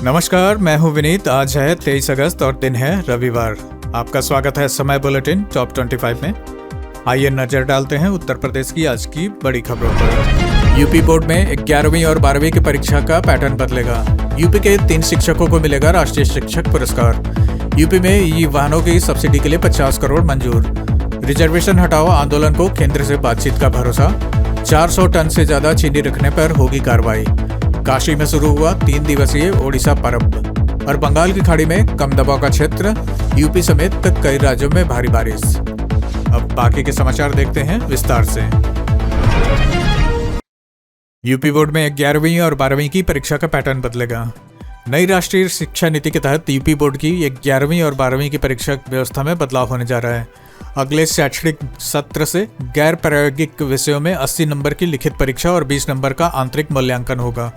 नमस्कार, मैं हूं विनीत। आज है 23 अगस्त और दिन है रविवार। आपका स्वागत है समय बुलेटिन टॉप 25 में। आइए नजर डालते हैं उत्तर प्रदेश की आज की बड़ी खबरों पर। यूपी बोर्ड में 11वीं और 12वीं की परीक्षा का पैटर्न बदलेगा। यूपी के 3 शिक्षकों को मिलेगा राष्ट्रीय शिक्षक पुरस्कार। यूपी में ई वाहनों की सब्सिडी के लिए 50 करोड़ मंजूर। रिजर्वेशन हटाओ आंदोलन को केंद्र से बातचीत का भरोसा। 400 टन से ज्यादा चीनी रखने पर होगी कार्रवाई। काशी में शुरू हुआ 3 दिवसीय ओडिशा पर्व। और बंगाल की खाड़ी में कम दबाव का क्षेत्र, यूपी समेत कई राज्यों में भारी बारिश। अब बाकी के समाचार देखते हैं विस्तार से। यूपी बोर्ड में 11वीं और 12वीं की परीक्षा का पैटर्न बदलेगा। नई राष्ट्रीय शिक्षा नीति के तहत यूपी बोर्ड की 11वीं और 12वीं की परीक्षा व्यवस्था में बदलाव होने जा रहा है। अगले शैक्षणिक सत्र से गैर प्रायोगिक विषयों में 80 नंबर की लिखित परीक्षा और 20 नंबर का आंतरिक मूल्यांकन होगा।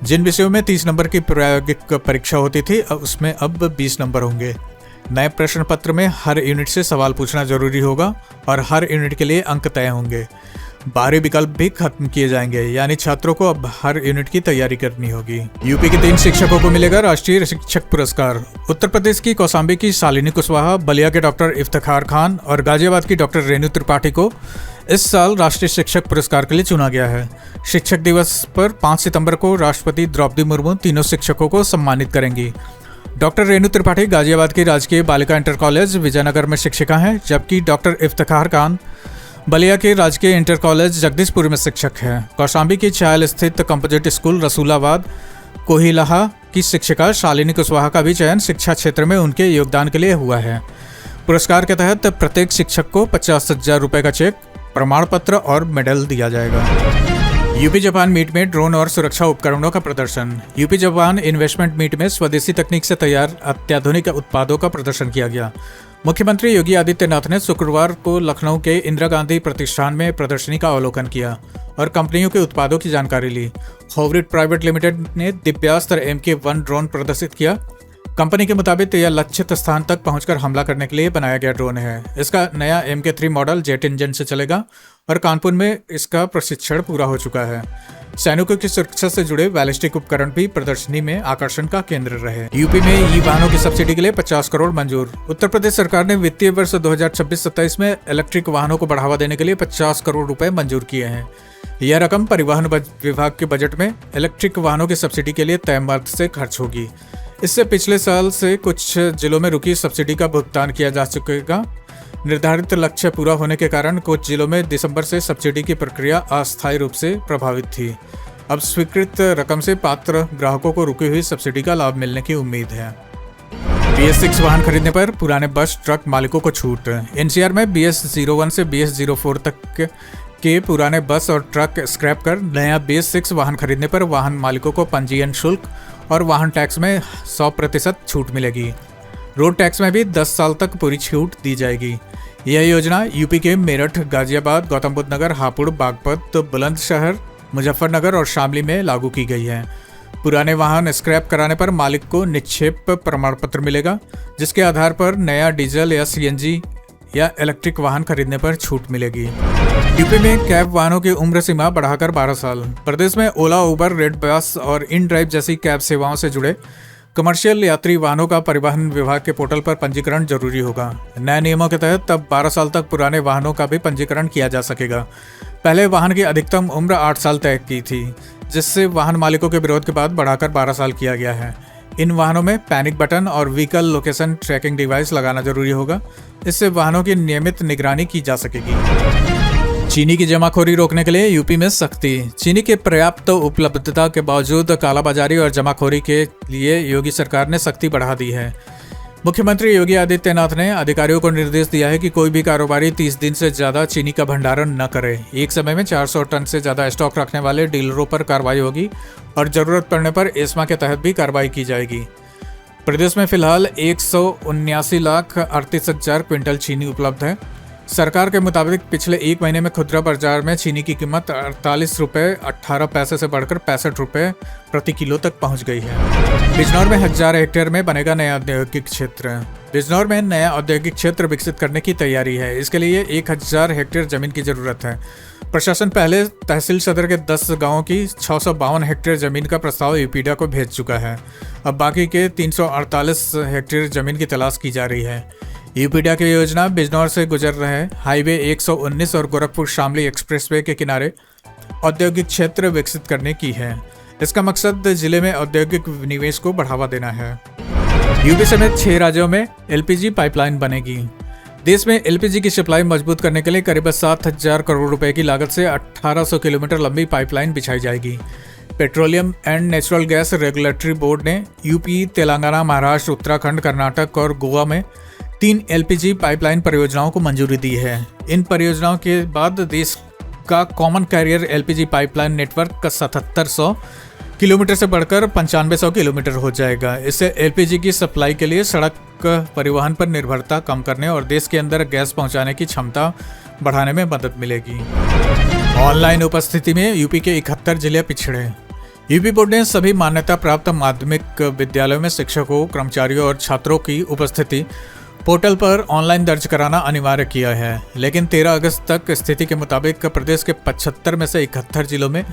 जिन विषयों में 30 नंबर की प्रायोगिक परीक्षा होती थी, उसमें अब 20 नंबर होंगे। नए प्रश्न पत्र में हर यूनिट से सवाल पूछना जरूरी होगा और हर यूनिट के लिए अंक तय होंगे। बाहरी विकल्प भी खत्म किए जाएंगे, यानी छात्रों को अब हर यूनिट की तैयारी करनी होगी। यूपी के 3 शिक्षकों को मिलेगा राष्ट्रीय शिक्षक पुरस्कार। उत्तर प्रदेश की कौशाम्बी की शालिनी कुशवाहा, बलिया के डॉक्टर इफ्तिखार खान और गाजियाबाद की डॉक्टर रेणु त्रिपाठी को इस साल राष्ट्रीय शिक्षक पुरस्कार के लिए चुना गया है। शिक्षक दिवस पर 5 सितंबर को राष्ट्रपति द्रौपदी मुर्मू तीनों शिक्षकों को सम्मानित करेंगी। डॉक्टर रेणु त्रिपाठी गाजियाबाद की राजकीय बालिका इंटर कॉलेज विजयनगर में शिक्षिका हैं, जबकि डॉक्टर इफ्तिखार खान बलिया के राजकीय इंटर कॉलेज जगदीशपुर में शिक्षक है। कौशाम्बी की चायल स्थित कंपोजिट स्कूल रसूलाबाद कोहिलाहा की शिक्षिका शालिनी कुशवाहा का भी चयन शिक्षा क्षेत्र में उनके योगदान के लिए हुआ है। पुरस्कार के तहत प्रत्येक शिक्षक को 50,000 रुपये का चेक, प्रमाण पत्र और मेडल दिया जाएगा। यूपी जापान मीट में ड्रोन और सुरक्षा उपकरणों का प्रदर्शन। यूपी जापान इन्वेस्टमेंट मीट में स्वदेशी तकनीक से तैयार अत्याधुनिक उत्पादों का प्रदर्शन किया गया। मुख्यमंत्री योगी आदित्यनाथ ने शुक्रवार को लखनऊ के इंदिरा गांधी प्रतिष्ठान में प्रदर्शनी का अवलोकन किया और कंपनियों के उत्पादों की जानकारी ली। होवरिट प्राइवेट लिमिटेड ने दिव्यास्त्र MK1 ड्रोन प्रदर्शित किया। कंपनी के मुताबिक यह लक्षित स्थान तक पहुंचकर हमला करने के लिए बनाया गया ड्रोन है। इसका नया MK3 मॉडल जेट इंजन से चलेगा और कानपुर में इसका प्रशिक्षण पूरा हो चुका है। सैनिकों की सुरक्षा से जुड़े बैलिस्टिक उपकरण भी प्रदर्शनी में आकर्षण का केंद्र रहे। यूपी में ई वाहनों की सब्सिडी के लिए 50 करोड़ मंजूर। उत्तर प्रदेश सरकार ने वित्तीय वर्ष 2026-27 में इलेक्ट्रिक वाहनों को बढ़ावा देने के लिए 50 करोड़ रुपए मंजूर किए हैं। यह रकम परिवहन विभाग के बजट में इलेक्ट्रिक वाहनों की सब्सिडी के लिए तय मद से खर्च होगी। इससे पिछले साल से कुछ जिलों में रुकी सब्सिडी का भुगतान किया जा चुकेगा। निर्धारित लक्ष्य पूरा होने के कारण कुछ जिलों में दिसंबर से सब्सिडी की प्रक्रिया अस्थायी रूप से प्रभावित थी। अब स्वीकृत रकम से पात्र ग्राहकों को रुकी हुई सब्सिडी का लाभ मिलने की उम्मीद है। BS6 वाहन खरीदने पर पुराने बस ट्रक मालिकों को छूट। NCR में BS01 से BS04 तक के पुराने बस और ट्रक स्क्रैप कर नया BS6 वाहन खरीदने पर वाहन मालिकों को पंजीयन शुल्क और वाहन टैक्स में 100% छूट मिलेगी। रोड टैक्स में भी 10 साल तक पूरी छूट दी जाएगी। यह योजना यूपी के मेरठ, गाजियाबाद, गौतम बुद्ध नगर, हापुड़, बागपत, बुलंदशहर, मुजफ्फरनगर और शामली में लागू की गई है। पुराने वाहन स्क्रैप कराने पर मालिक को निक्षेप प्रमाण पत्र मिलेगा, जिसके आधार पर नया डीजल या CNG या इलेक्ट्रिक वाहन खरीदने पर छूट मिलेगी। यूपी में कैब वाहनों की उम्र सीमा बढ़ाकर 12 साल। प्रदेश में ओला, उबर, रेड बस और इन ड्राइव जैसी कैब सेवाओं से जुड़े कमर्शियल यात्री वाहनों का परिवहन विभाग के पोर्टल पर पंजीकरण जरूरी होगा। नए नियमों के तहत अब 12 साल तक पुराने वाहनों का भी पंजीकरण किया जा सकेगा। पहले वाहन की अधिकतम उम्र 8 साल तय की थी, जिससे वाहन मालिकों के विरोध के बाद बढ़ाकर 12 साल किया गया है। इन वाहनों में पैनिक बटन और व्हीकल लोकेशन ट्रैकिंग डिवाइस लगाना जरूरी होगा। इससे वाहनों की नियमित निगरानी की जा सकेगी। चीनी की जमाखोरी रोकने के लिए यूपी में सख्ती। चीनी के पर्याप्त उपलब्धता के बावजूद कालाबाजारी और जमाखोरी के लिए योगी सरकार ने सख्ती बढ़ा दी है। मुख्यमंत्री योगी आदित्यनाथ ने अधिकारियों को निर्देश दिया है कि कोई भी कारोबारी 30 दिन से ज़्यादा चीनी का भंडारण न करे। एक समय में 400 टन से ज़्यादा स्टॉक रखने वाले डीलरों पर कार्रवाई होगी और ज़रूरत पड़ने पर एस्मा के तहत भी कार्रवाई की जाएगी। प्रदेश में फिलहाल 179,38,000 क्विंटल चीनी उपलब्ध है। सरकार के मुताबिक पिछले 1 महीने में खुदरा बाजार में चीनी की कीमत 48 रुपये 18 पैसे से बढ़कर 65 रुपये प्रति किलो तक पहुंच गई है। बिजनौर में 1000 हेक्टेयर में बनेगा नया औद्योगिक क्षेत्र। बिजनौर में नया औद्योगिक क्षेत्र विकसित करने की तैयारी है। इसके लिए 1000 हेक्टेयर जमीन की जरूरत है। प्रशासन पहले तहसील सदर के 10 गांवों की 652 हेक्टेयर जमीन का प्रस्ताव यूपीडा को भेज चुका है। अब बाकी के 348 हेक्टेयर जमीन की तलाश की जा रही है। यूपीडा की योजना बिजनौर से गुजर रहे हाईवे 119 और गोरखपुर शामली एक्सप्रेसवे के किनारे औद्योगिक क्षेत्र विकसित करने की है। इसका मकसद जिले में औद्योगिक निवेश को बढ़ावा देना है। यूपी समेत 6 राज्यों में एलपीजी पाइपलाइन बनेगी। देश में एलपीजी की सप्लाई मजबूत करने के लिए करीब 7,000 करोड़ रुपए की लागत से 1800 किलोमीटर लंबी पाइपलाइन बिछाई जाएगी। Petroleum and natural gas regulatory board ने यूपी, तेलंगाना, महाराष्ट्र, उत्तराखंड, कर्नाटक और गोवा में 3 एलपीजी पाइपलाइन परियोजनाओं को मंजूरी दी है। इन परियोजनाओं के बाद देश का common carrier LPG pipeline network का 7700 किलोमीटर से बढ़कर 9500 किलोमीटर हो जाएगा। इससे एलपीजी की सप्लाई के लिए सड़क परिवहन पर निर्भरता कम करने और देश के अंदर गैस पहुंचाने की क्षमता बढ़ाने में मदद मिलेगी। ऑनलाइन उपस्थिति में यूपी के 71 जिले पिछड़े। यूपी बोर्ड ने सभी मान्यता प्राप्त माध्यमिक विद्यालयों में शिक्षकों, कर्मचारियों और छात्रों की उपस्थिति पोर्टल पर ऑनलाइन दर्ज कराना अनिवार्य किया है। लेकिन 13 अगस्त तक स्थिति के मुताबिक प्रदेश के 75 में से 71 जिलों में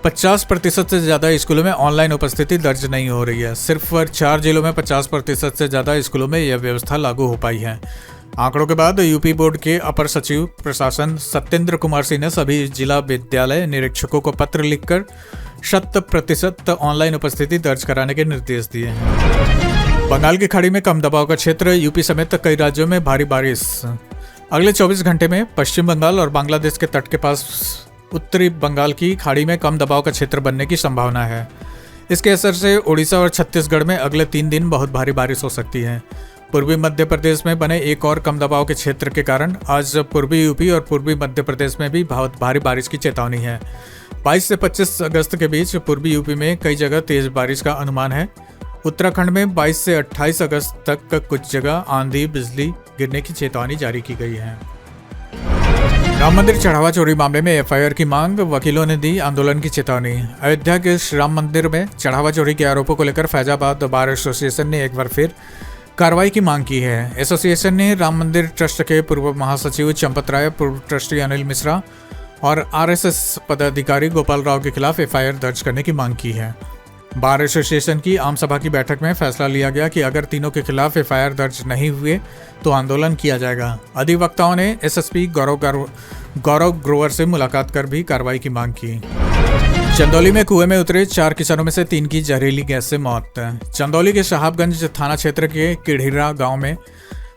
50% से ज़्यादा स्कूलों में ऑनलाइन उपस्थिति दर्ज नहीं हो रही है। सिर्फ 4 जिलों में 50% से ज़्यादा स्कूलों में यह व्यवस्था लागू हो पाई है। आंकड़ों के बाद यूपी बोर्ड के अपर सचिव प्रशासन सत्येंद्र कुमार सिंह ने सभी जिला विद्यालय निरीक्षकों को पत्र लिखकर 100% ऑनलाइन उपस्थिति दर्ज कराने के निर्देश दिए हैं। बंगाल की खाड़ी में कम दबाव का क्षेत्र, यूपी समेत कई राज्यों में भारी बारिश। अगले 24 घंटे में पश्चिम बंगाल और बांग्लादेश के तट के पास उत्तरी बंगाल की खाड़ी में कम दबाव का क्षेत्र बनने की संभावना है। इसके असर से ओडिशा और छत्तीसगढ़ में अगले 3 दिन बहुत भारी बारिश हो सकती है। पूर्वी मध्य प्रदेश में बने एक और कम दबाव के क्षेत्र के कारण आज पूर्वी यूपी और पूर्वी मध्य प्रदेश में भी बहुत भारी बारिश की चेतावनी है। 22 से 25 अगस्त के बीच पूर्वी यूपी में कई जगह तेज बारिश का अनुमान है। उत्तराखंड में 22 से 28 अगस्त तक कुछ जगह आंधी बिजली गिरने की चेतावनी जारी की गई है। राम मंदिर चढ़ावा चोरी मामले में एफआईआर की मांग, वकीलों ने दी आंदोलन की चेतावनी। अयोध्या के श्री राम मंदिर में चढ़ावा चोरी के आरोपों को लेकर फैजाबाद बार एसोसिएशन ने एक बार फिर कार्रवाई की मांग की है। एसोसिएशन ने राम मंदिर ट्रस्ट के पूर्व महासचिव चंपत राय, पूर्व ट्रस्टी अनिल मिश्रा और आरएसएस पदाधिकारी गोपाल राव के खिलाफ एफआईआर दर्ज करने की मांग की है। बार एसोसिएशन की आम सभा की बैठक में फैसला लिया गया कि अगर तीनों के खिलाफ एफआईआर दर्ज नहीं हुए तो आंदोलन किया जाएगा। अधिवक्ताओं ने एसएसपी गौरव ग्रोवर से मुलाकात कर भी कार्रवाई की मांग की। चंदौली में कुएं में उतरे 4 किसानों में से 3 की जहरीली गैस से मौत। चंदौली के साहबगंज थाना क्षेत्र के किढ़ीरा गांव में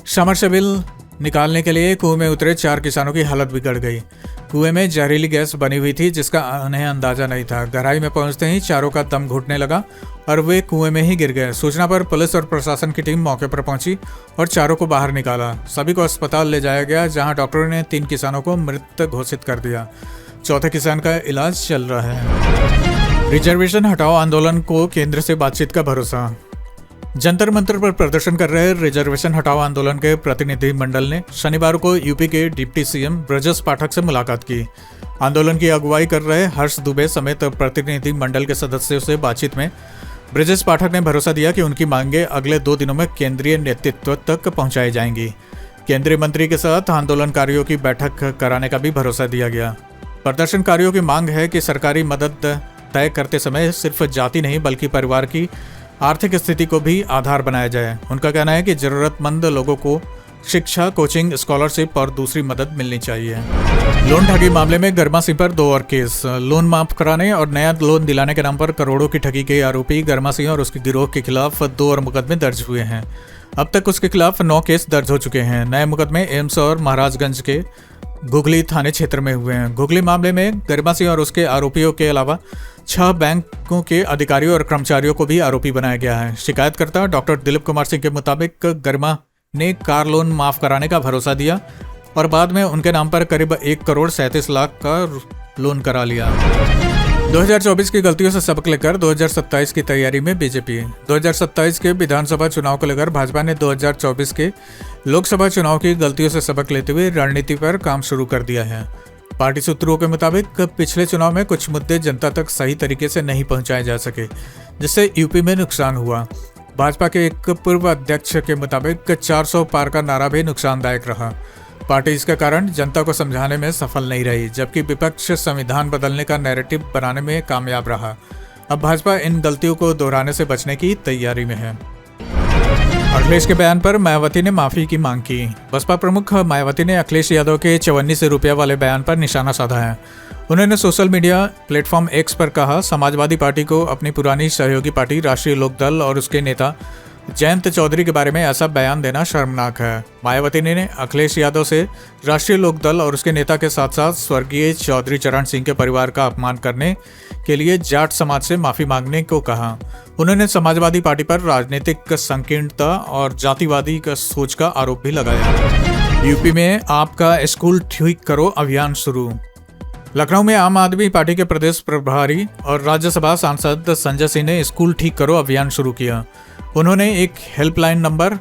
समरसेबिल निकालने के लिए कुएं में उतरे 4 किसानों की हालत बिगड़ गई। कुएं में जहरीली गैस बनी हुई थी जिसका उन्हें अंदाजा नहीं था। गहराई में पहुंचते ही चारों का दम घुटने लगा और वे कुएं में ही गिर गए। सूचना पर पुलिस और प्रशासन की टीम मौके पर पहुंची और चारों को बाहर निकाला। सभी को अस्पताल ले जाया गया, जहां डॉक्टरों ने 3 किसानों को मृत घोषित कर दिया। चौथे किसान का इलाज चल रहा है। रिजर्वेशन हटाओ आंदोलन को केंद्र से बातचीत का भरोसा। जंतर मंतर पर प्रदर्शन कर रहे रिजर्वेशन हटाओ आंदोलन के प्रतिनिधि मंडल ने शनिवार को यूपी के डिप्टी सीएम ब्रजेश पाठक से मुलाकात की। आंदोलन की अगुवाई कर रहे हर्ष दुबे समेत प्रतिनिधि मंडल के सदस्यों से बातचीत में ब्रजेश पाठक ने भरोसा दिया कि उनकी मांगें अगले 2 दिनों में केंद्रीय नेतृत्व तक पहुंचाई जाएंगी। केंद्रीय मंत्री के साथ आंदोलनकारियों की बैठक कराने का भी भरोसा दिया गया। प्रदर्शनकारियों की मांग है कि सरकारी मदद तय करते समय सिर्फ जाति नहीं बल्कि परिवार की आर्थिक स्थिति को भी आधार बनाया जाए। उनका कहना है कि जरूरतमंद लोगों को शिक्षा, कोचिंग, स्कॉलरशिप और दूसरी मदद मिलनी चाहिए। लोन ठगी मामले में गर्मा सिंह पर 2 और केस। लोन माफ कराने और नया लोन दिलाने के नाम पर करोड़ों की ठगी के आरोपी गर्मा सिंह और उसके गिरोह के खिलाफ 2 और मुकदमे दर्ज हुए हैं। अब तक उसके खिलाफ 9 केस दर्ज हो चुके हैं। नए मुकदमे एम्स और महाराजगंज के घुगली थाने क्षेत्र में हुए हैं। घुगली मामले में गर्मा सिंह और उसके आरोपियों के अलावा 6 बैंकों के अधिकारियों और कर्मचारियों को भी आरोपी बनाया गया है। शिकायतकर्ता डॉक्टर दिलीप कुमार सिंह के मुताबिक गर्मा ने कार लोन माफ कराने का भरोसा दिया और बाद में उनके नाम पर करीब 1 करोड़ 37 लाख का लोन करा लिया। 2024 की गलतियों से सबक लेकर 2027 की तैयारी में बीजेपी। 2027 के विधानसभा चुनाव को लेकर भाजपा ने 2024 के लोकसभा चुनाव की गलतियों से सबक लेते हुए रणनीति पर काम शुरू कर दिया है। पार्टी सूत्रों के मुताबिक पिछले चुनाव में कुछ मुद्दे जनता तक सही तरीके से नहीं पहुंचाए जा सके, जिससे यूपी में नुकसान हुआ। भाजपा के एक पूर्व अध्यक्ष के मुताबिक 400 पार का नारा भी नुकसानदायक रहा। पार्टी इसके कारण जनता को समझाने में सफल नहीं रही, जबकि विपक्ष संविधान बदलने का नैरेटिव बनाने में कामयाब रहा। अब भाजपा इन गलतियों को दोहराने से बचने की तैयारी में है। अखिलेश के बयान पर मायावती ने माफी की मांग की। बसपा प्रमुख मायावती ने अखिलेश यादव के 54 रुपया वाले बयान पर निशाना साधा है। उन्होंने सोशल मीडिया प्लेटफॉर्म एक्स पर कहा, समाजवादी पार्टी को अपनी पुरानी सहयोगी पार्टी राष्ट्रीय लोकदल और उसके नेता जयंत चौधरी के बारे में ऐसा बयान देना शर्मनाक है। मायावती ने अखिलेश यादव से राष्ट्रीय लोकदल और उसके नेता के साथ साथ स्वर्गीय चौधरी चरण सिंह के परिवार का अपमान करने के लिए जाट समाज से माफी मांगने को कहा। उन्होंने समाजवादी पार्टी पर राजनीतिक संकीर्णता और जातिवादी का सोच का आरोप भी लगाया। यूपी में आपका स्कूल ठीक करो अभियान शुरू। लखनऊ में आम आदमी पार्टी के प्रदेश प्रभारी और राज्यसभा सांसद संजय सिंह ने स्कूल ठीक करो अभियान शुरू किया। उन्होंने एक हेल्पलाइन नंबर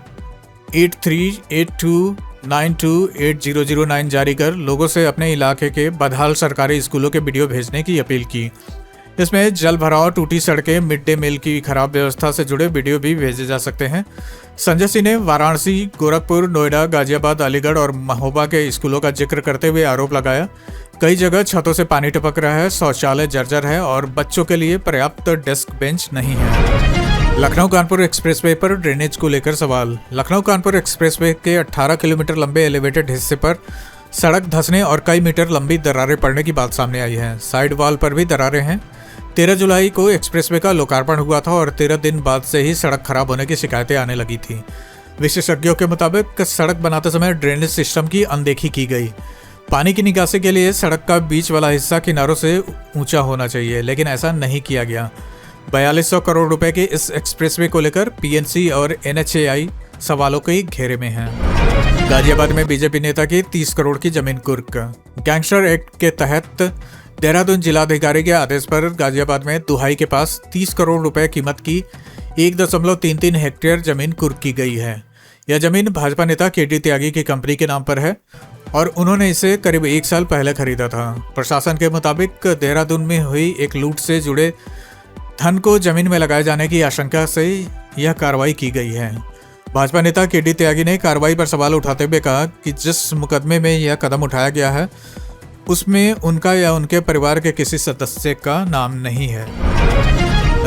8382928009 जारी कर लोगों से अपने इलाके के बदहाल सरकारी स्कूलों के वीडियो भेजने की अपील की। इसमें जल भराव, टूटी सड़कें, मिड डे मील की खराब व्यवस्था से जुड़े वीडियो भी भेजे जा सकते हैं। संजय सिंह ने वाराणसी, गोरखपुर, नोएडा, गाजियाबाद, अलीगढ़ और महोबा के स्कूलों का जिक्र करते हुए आरोप लगाया, कई जगह छतों से पानी टपक रहा है, शौचालय जर्जर है और बच्चों के लिए पर्याप्त डेस्क बेंच नहीं है। लखनऊ कानपुर एक्सप्रेसवे पर ड्रेनेज को लेकर सवाल। लखनऊ कानपुर एक्सप्रेसवे के 18 किलोमीटर लंबे एलिवेटेड हिस्से पर सड़क धंसने और कई मीटर लंबी दरारें पड़ने की बात सामने आई है। साइड वॉल पर भी दरारें हैं। 13 जुलाई को एक्सप्रेसवे का लोकार्पण हुआ था और 13 दिन बाद से ही सड़क खराब होने की शिकायतें आने लगी थी। विशेषज्ञों के मुताबिक सड़क बनाते समय ड्रेनेज सिस्टम की अनदेखी की गई। पानी की निकासी के लिए सड़क का बीच वाला हिस्सा किनारों से ऊंचा होना चाहिए, लेकिन ऐसा नहीं किया गया। 4200 करोड़ रुपए के इस एक्सप्रेसवे को लेकर पीएनसी और एनएचएआई सवालों के घेरे में हैं। गाजियाबाद में बीजेपी नेता की 30 करोड़ की जमीन कुर्क। गैंगस्टर एक्ट के तहत देहरादून जिलाधिकारी के आदेश पर गाजियाबाद में दुहाई के पास 30 करोड़ रुपए कीमत की 1.33 हेक्टेयर जमीन कुर्क की गई है। यह जमीन भाजपा नेता केडी त्यागी की कंपनी के नाम पर है और उन्होंने इसे करीब 1 साल पहले खरीदा था। प्रशासन के मुताबिक देहरादून में हुई एक लूट से जुड़े धन को जमीन में लगाए जाने की आशंका से यह कार्रवाई की गई है। भाजपा नेता केडी त्यागी ने कार्रवाई पर सवाल उठाते हुए कहा कि जिस मुकदमे में यह कदम उठाया गया है उसमें उनका या उनके परिवार के किसी सदस्य का नाम नहीं है।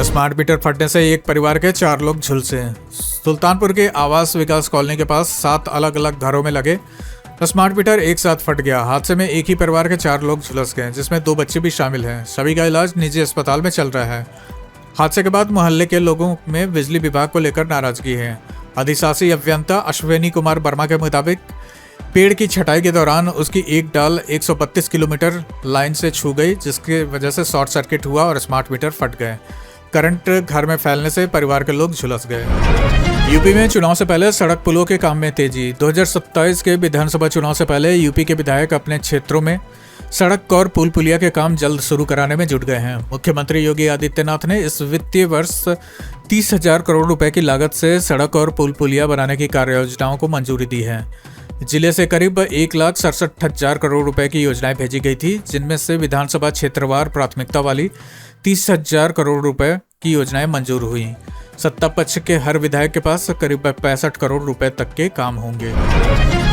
स्मार्ट मीटर फटने से एक परिवार के 4 लोग झुलसे। सुल्तानपुर के आवास विकास कॉलोनी के पास 7 अलग अलग घरों में लगे स्मार्ट मीटर एक साथ फट गया। हादसे में एक ही परिवार के 4 लोग झुलस गए, जिसमें 2 बच्चे भी शामिल हैं। सभी का इलाज निजी अस्पताल में चल रहा है। हादसे के बाद मोहल्ले के लोगों में बिजली विभाग को लेकर नाराजगी है। अधिशासी अभियंता अश्विनी कुमार वर्मा के मुताबिक पेड़ की छटाई के दौरान उसकी एक डाल 132 किलोमीटर लाइन से छू गई, जिसकी वजह से शॉर्ट सर्किट हुआ और स्मार्ट मीटर फट गए। करंट घर में फैलने से परिवार के लोग झुलस गए। यूपी में चुनाव से पहले सड़क पुलों के काम में तेजी। 2027 के विधानसभा चुनाव से पहले यूपी के विधायक अपने क्षेत्रों में सड़क और पुल पुलिया के काम जल्द शुरू कराने में जुट गए हैं। मुख्यमंत्री योगी आदित्यनाथ ने इस वित्तीय वर्ष 30,000 करोड़ रुपए की लागत से सड़क और पुल पुलिया बनाने की कार्य योजनाओं को मंजूरी दी है। जिले से करीब 1,67,000 करोड़ रुपए की योजनाएं भेजी गई थी, जिनमें से विधानसभा क्षेत्रवार प्राथमिकता वाली 30,000 करोड़ रुपए की योजनाएं मंजूर हुई। सत्ता पक्ष के हर विधायक के पास करीब 65 करोड़ रुपए तक के काम होंगे।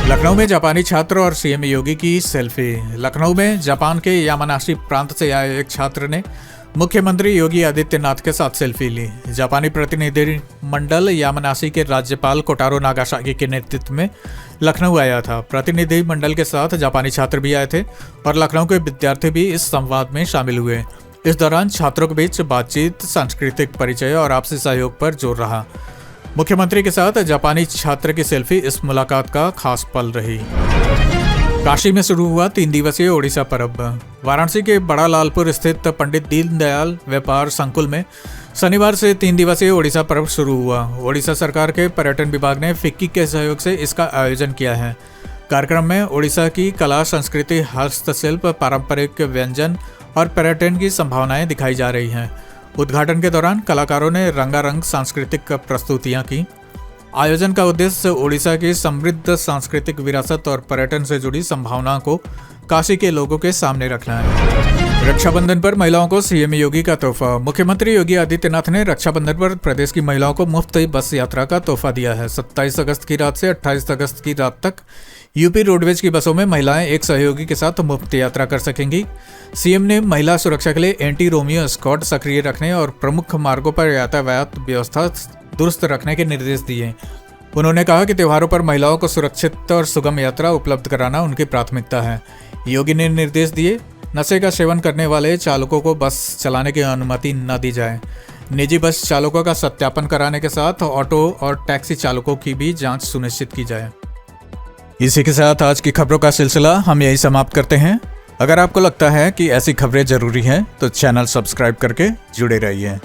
लखनऊ में जापानी छात्र और सीएम योगी की सेल्फी। लखनऊ में जापान के यामानाशी प्रांत से आए एक छात्र ने मुख्यमंत्री योगी आदित्यनाथ के साथ सेल्फी ली। जापानी प्रतिनिधि मंडल यामानाशी के राज्यपाल कोटारो नागासाकी के नेतृत्व में लखनऊ आया था। प्रतिनिधि मंडल के साथ जापानी छात्र भी आए थे और लखनऊ के विद्यार्थी भी इस संवाद में शामिल हुए। इस दौरान छात्रों के बीच बातचीत, सांस्कृतिक परिचय और आपसी सहयोग पर जोर रहा। मुख्यमंत्री के साथ जापानी छात्र की सेल्फी इस मुलाकात का खास पल रही। काशी में शुरू हुआ 3 दिवसीय ओडिशा पर्व। वाराणसी के बड़ा लालपुर स्थित पंडित दीनदयाल व्यापार संकुल में शनिवार से 3 दिवसीय ओडिशा पर्व शुरू हुआ। ओडिशा सरकार के पर्यटन विभाग ने फिक्की के सहयोग से इसका आयोजन किया है। कार्यक्रम में ओडिशा की कला, संस्कृति, हस्तशिल्प, पारंपरिक व्यंजन और पर्यटन की संभावनाएं दिखाई जा रही हैं। उद्घाटन के दौरान कलाकारों ने रंगारंग सांस्कृतिक प्रस्तुतियां की। आयोजन का उद्देश्य ओडिशा की समृद्ध सांस्कृतिक विरासत और पर्यटन से जुड़ी संभावनाओं को काशी के लोगों के सामने रखना है। रक्षाबंधन पर महिलाओं को सीएम योगी का तोहफा। मुख्यमंत्री योगी आदित्यनाथ ने रक्षाबंधन पर प्रदेश की महिलाओं को मुफ्त बस यात्रा का तोहफा दिया है। 27 अगस्त की रात से 28 अगस्त की रात तक यूपी रोडवेज की बसों में महिलाएं एक सहयोगी के साथ मुफ्त यात्रा कर सकेंगी। सीएम ने महिला सुरक्षा के लिए एंटी रोमियो स्क्वाड सक्रिय रखने और प्रमुख मार्गों पर यातायात व्यवस्था दुरुस्त रखने के निर्देश दिए। उन्होंने कहा कि त्योहारों पर महिलाओं को सुरक्षित और सुगम यात्रा उपलब्ध कराना उनकी प्राथमिकता है। योगी ने निर्देश दिए, नशे का सेवन करने वाले चालकों को बस चलाने की अनुमति न दी जाए। निजी बस चालकों का सत्यापन कराने के साथ ऑटो और टैक्सी चालकों की भी जांच सुनिश्चित की जाए। इसी के साथ आज की खबरों का सिलसिला हम यही समाप्त करते हैं। अगर आपको लगता है कि ऐसी खबरें जरूरी हैं तो चैनल सब्सक्राइब करके जुड़े रहिए।